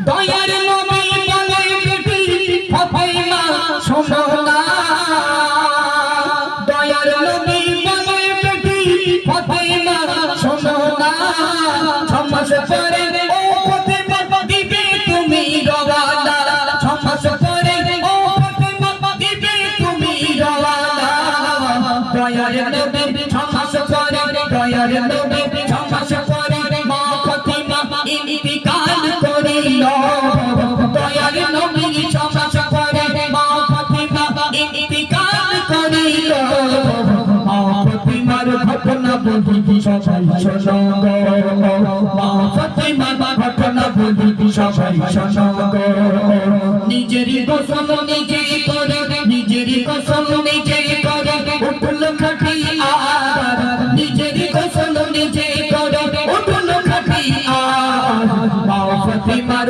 দয়ার নবী বলে বেটি ফাতেমা শোনো না, দয়ার নবী বলে বেটি ফাতেমা শোনো না, ছমাস পরে ও ফাতেমা দিবে তুমি রওয়ানা, ছমাস পরে ও ফাতেমা দিবে তুমি রওয়ানা, দয়ার নবী ছমাস পরে, দয়ার নবী ছমাস পরে মা ফাতেমা ইন্তিকাল করিল, দয়ার নবী ছমাস পরে মা ফাতেমা ইন্তিকাল করিল, মা ফাতেমার ঘটনা বলি সবাই শোনো গো, মা ফাতেমার ঘটনা বলি সবাই শোনো গো, নিজের গোসল নিজে করে, নিজের গোসল নিজে করে উঠল খাটিয়া, নিজের গোসল নিজে করে উঠল খাটিয়া, মা ফাতেমার